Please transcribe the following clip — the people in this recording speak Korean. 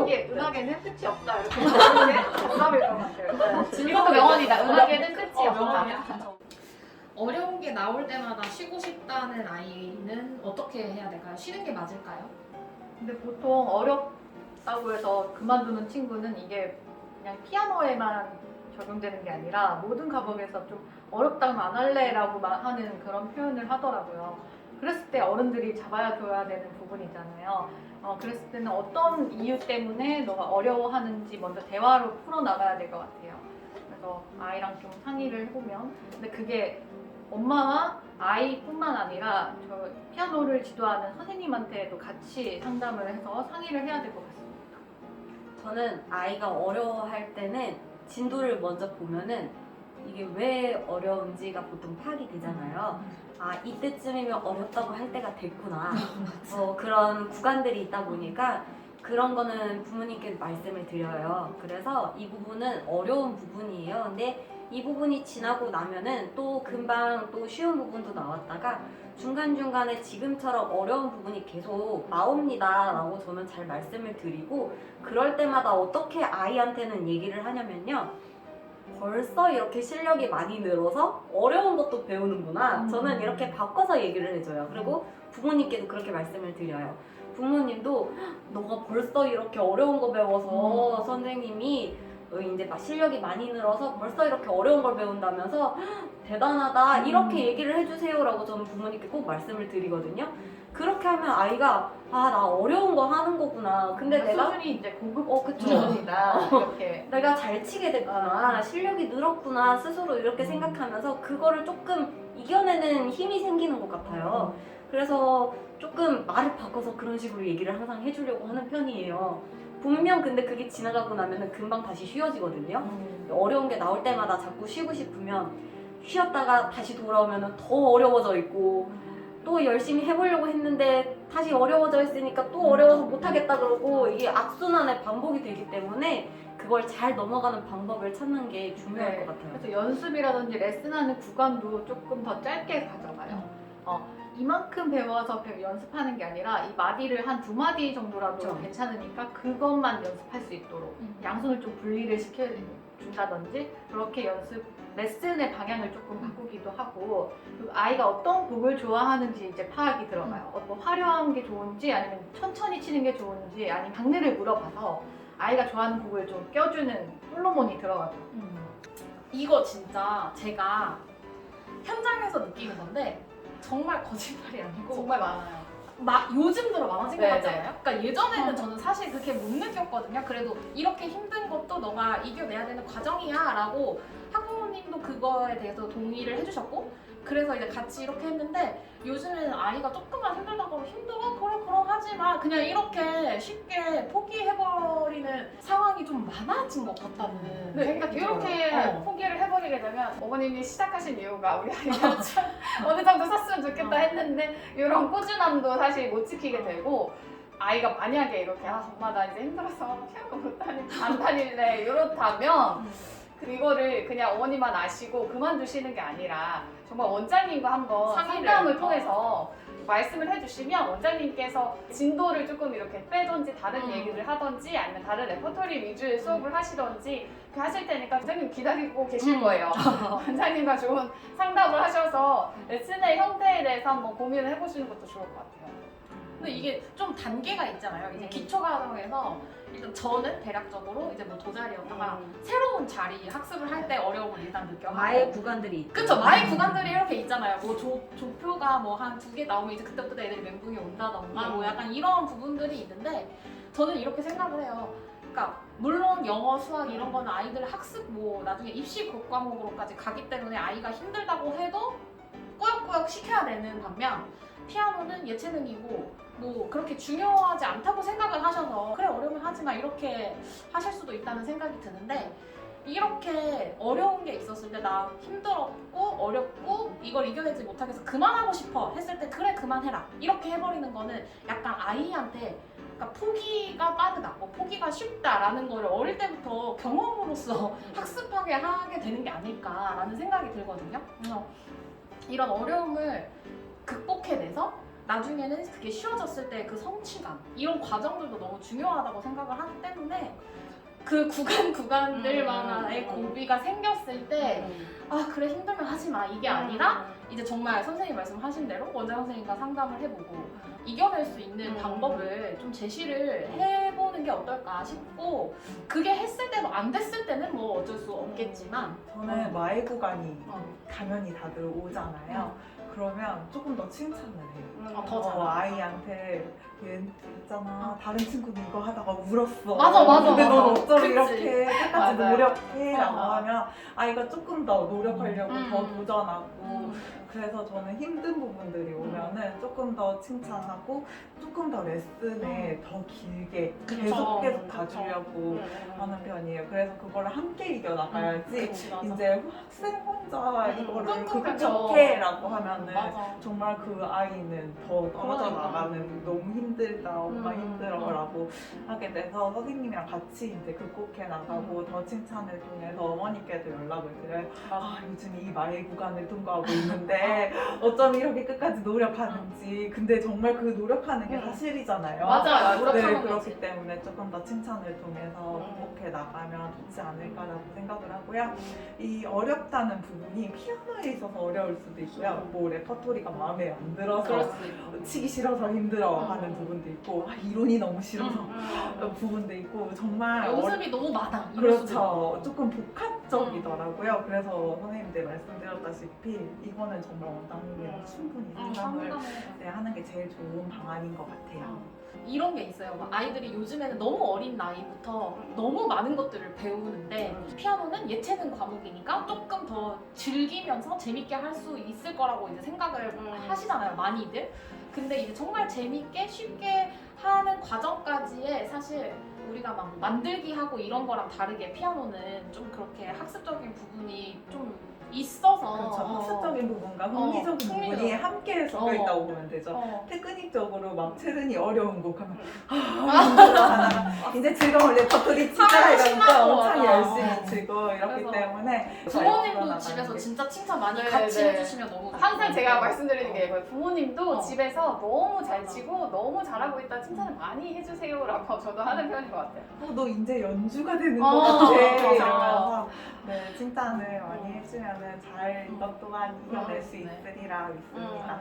거기에 은하계는 끝이 없다 이렇게 나오는데 정답일 것 같아요. 이것도 명언이다. 은하계는 끝이 없다. 명언이야. 어려운 게 나올 때마다 쉬고 싶다는 아이는 어떻게 해야 될까요? 쉬는 게 맞을까요? 근데 보통 어렵다고 해서 그만두는 친구는 이게 그냥 피아노에만 적용되는 게 아니라 모든 과목에서 좀 어렵다면 안 할래라고 하는 그런 표현을 하더라고요. 그랬을 때 어른들이 잡아야 둬야 되는 부분이잖아요. 그랬을 때는 어떤 이유 때문에 너가 어려워하는지 먼저 대화로 풀어나가야 될 것 같아요. 그래서 아이랑 좀 상의를 해보면 근데 그게 엄마와 아이뿐만 아니라 저 피아노를 지도하는 선생님한테도 같이 상담을 해서 상의를 해야 될 것 같습니다. 저는 아이가 어려워할 때는 진도를 먼저 보면은 이게 왜 어려운지가 보통 파악이 되잖아요. 아, 이때쯤이면 어렵다고 할 때가 됐구나. 그런 구간들이 있다 보니까 그런 거는 부모님께 말씀을 드려요. 그래서 이 부분은 어려운 부분이에요. 근데 이 부분이 지나고 나면은 또 금방 또 쉬운 부분도 나왔다가 중간중간에 지금처럼 어려운 부분이 계속 나옵니다 라고 저는 잘 말씀을 드리고 그럴 때마다 어떻게 아이한테는 얘기를 하냐면요. 벌써 이렇게 실력이 많이 늘어서 어려운 것도 배우는구나. 저는 이렇게 바꿔서 얘기를 해줘요. 그리고 부모님께도 그렇게 말씀을 드려요. 부모님도 너가 벌써 이렇게 어려운 거 배워서 선생님이 이제 막 실력이 많이 늘어서 벌써 이렇게 어려운 걸 배운다면서 대단하다 이렇게 얘기를 해주세요라고 저는 부모님께 꼭 말씀을 드리거든요. 그렇게 하면 아이가 아, 나 어려운 거 하는 거구나. 근데 내가 수준이 이제 고급 그쵸. 수준이다 이렇게 내가 잘 치게 됐구나, 실력이 늘었구나 스스로 이렇게 생각하면서 그거를 조금 이겨내는 힘이 생기는 것 같아요. 그래서 조금 말을 바꿔서 그런 식으로 얘기를 항상 해주려고 하는 편이에요. 분명 근데 그게 지나가고 나면은 금방 다시 쉬워지거든요. 어려운 게 나올 때마다 자꾸 쉬고 싶으면 쉬었다가 다시 돌아오면은 더 어려워져 있고 또 열심히 해보려고 했는데 다시 어려워져 있으니까 또 어려워서 못하겠다 그러고 이게 악순환의 반복이 되기 때문에 그걸 잘 넘어가는 방법을 찾는 게 중요할 것 같아요. 그래서 연습이라든지 레슨하는 구간도 조금 더 짧게 가져가요. 이만큼 배워서 연습하는 게 아니라 이 마디를 한 2마디 정도라도 그렇죠. 괜찮으니까 그것만 연습할 수 있도록 양손을 좀 분리를 시켜준다든지 그렇게 연습 레슨의 방향을 조금 바꾸기도 하고 그리고 아이가 어떤 곡을 좋아하는지 이제 파악이 들어가요. 뭐 화려한 게 좋은지 아니면 천천히 치는 게 좋은지 아니면 장르를 물어봐서 아이가 좋아하는 곡을 좀 껴주는 솔로몬이 들어가죠. 이거 진짜 제가 현장에서 느끼는 건데 정말 거짓말이 아니고 정말 많아요. 요즘 들어 많아진 것 네, 같잖아요. 그러니까 예전에는 저는 사실 그렇게 못 느꼈거든요. 그래도 이렇게 힘든 것도 너가 이겨내야 되는 과정이야 라고 학부모님도 그거에 대해서 동의를 해주셨고 그래서 이제 같이 이렇게 했는데 요즘에는 아이가 조금만 힘들다고 하면 힘들어? 그럼 하지 마. 그냥 이렇게 쉽게 포기해버리는 상황이 좀 많아진 것 같다는 생각이 이렇게 들어요. 포기를 해버리게 되면 어머님이 시작하신 이유가 우리 아이가 좀 어느 정도 섰으면 좋겠다 했는데 이런 꾸준함도 사실 못 지키게 되고 아이가 만약에 이렇게 정말 나 이제 힘들어서 피아노 못 다니고 안 다닐래 이렇다면 그거를 그냥 어머니만 아시고 그만두시는 게 아니라 정말 원장님과 한번 상담을 통해서 말씀을 해주시면 원장님께서 진도를 조금 이렇게 빼던지 다른 얘기를 하던지 아니면 다른 레퍼토리 위주의 수업을 하시던지 그렇게 하실 테니까 원장님 기다리고 계실 거예요. 원장님과 좋은 상담을 하셔서 레슨의 형태에 대해서 한번 고민을 해보시는 것도 좋을 것 같아요. 근데 이게 좀 단계가 있잖아요. 이제 기초 과정에서 일단 저는 대략적으로 이제 뭐 도자리였다가 새로운 자리 학습을 할 때 어려움을 일단 느껴. 마의 구간들이 있죠. 그쵸. 마의 구간들이 이렇게 있잖아요. 뭐 조표가 뭐 한 2개 나오면 이제 그때부터 애들이 멘붕이 온다던가 뭐 약간 이런 부분들이 있는데 저는 이렇게 생각을 해요. 그러니까 물론 영어, 수학 이런 거는 아이들 학습 뭐 나중에 입시 과목으로까지 가기 때문에 아이가 힘들다고 해도 꾸역꾸역 시켜야 되는 반면 피아노는 예체능이고 뭐 그렇게 중요하지 않다고 생각을 하셔서 그래 어려우면 하지마 이렇게 하실 수도 있다는 생각이 드는데 이렇게 어려운 게 있었을 때 나 힘들었고 어렵고 이걸 이겨내지 못하겠어 그만하고 싶어 했을 때 그래 그만해라 이렇게 해버리는 거는 약간 아이한테 그러니까 포기가 빠르다, 뭐 포기가 쉽다라는 거를 어릴 때부터 경험으로서 학습하게 하게 되는 게 아닐까라는 생각이 들거든요. 그래서 이런 어려움을 극복해내서 나중에는 그게 쉬워졌을 때 그 성취감 이런 과정들도 너무 중요하다고 생각을 하기 때문에 그 구간들만의 고비가 생겼을 때 아 그래 힘들면 하지 마 이게 아니라 이제 정말 선생님 말씀하신 대로 원장 선생님과 상담을 해보고 이겨낼 수 있는 방법을 좀 제시를 해보는 게 어떨까 싶고 그게 했을 때도 안 됐을 때는 뭐 어쩔 수 없겠지만 저는 마의 구간이 당연히 다들 오잖아요. 그러면 조금 더 칭찬을 해요. 더 잘한다. 아이한테 얘 있잖아 다른 친구도 이거 하다가 울었어. 맞아. 근데 넌 어쩜 그치. 이렇게 끝까지 맞아요. 노력해? 라고 어. 하면 아이가 조금 더 노력하려고 더 도전하고 음. 그래서 저는 힘든 부분들이 오면은 조금 더 칭찬하고 조금 더 레슨에 더 길게 그쵸. 계속 봐주려고 하는 편이에요. 그래서 그거를 함께 이겨나가야지 그치, 맞아. 이제 학생 혼자 이거를 그쵸. 극복해 라고 하면은 맞아. 정말 그 아이는 더 떨어져 그러니까. 나가는 너무 힘들다 엄마 음. 힘들어 라고 하게 돼서 선생님이랑 같이 이제 극복해 나가고 더 칭찬을 통해서 어머니께도 연락을 드려요. 아 요즘 이 마의 구간을 통과하고 있는데 어쩜 이렇게 끝까지 노력하는지 근데 정말 그 노력하는 게 사실이잖아요. 맞아요. 네, 노력하는 그렇기 거지. 때문에 조금 더 칭찬을 통해서 극복해 나가면 좋지 않을까라고 생각을 하고요. 이 어렵다는 부분이 피아노에 있어서 어려울 수도 있고요. 뭐 레퍼토리가 마음에 안 그럴 들어서 수도 있고. 치기 싫어서 힘들어하는 부분도 있고 이론이 너무 싫어서 부분도 있고 정말 연습이 너무 많아. 이럴 수도 그렇죠. 있고. 조금 복합적이더라고요. 그래서 선생님들 말씀드렸다시피 이거는 정말 원장님이랑 충분히 상담을 네, 하는 게 제일 좋은 방안인 것 같아요. 이런 게 있어요. 막 아이들이 요즘에는 너무 어린 나이부터 너무 많은 것들을 배우는데 피아노는 예체능 과목이니까 조금 더 즐기면서 재밌게 할 수 있을 거라고 이제 생각을 하시잖아요, 많이들. 근데 이제 정말 재밌게 쉽게 하는 과정까지의 사실 우리가 막 만들기 하고 이런 거랑 다르게 피아노는 좀 그렇게 학습적인 부분이 좀 있어서 그렇죠. 학습적인 부분과 흥미적인 부분이 흥미적. 함께 섞여 있다고 보면 되죠. 테크닉적으로 막 체르니 어려운 곡 하면 힘들어하다가 이제 즐거운 레퍼토리 치자 이러니까 신나고 엄청 맞아. 열심히 치고 이렇기 그래서 때문에 부모님도 집에서 진짜 칭찬 많이 네, 같이 네. 해주시면 너무 항상 제가 좋고. 말씀드리는 게 이거예요. 부모님도 집에서 너무 잘 맞아. 치고 너무 잘하고 있다 칭찬을 많이 해주세요라고 저도 하는 편인 것 같아요. 너 이제 연주가 되는 것 어, 같아 맞아. 이러면서 네, 칭찬을 많이 해주면은 잘 이것 또한 이겨낼 수 네. 있으리라 믿습니다.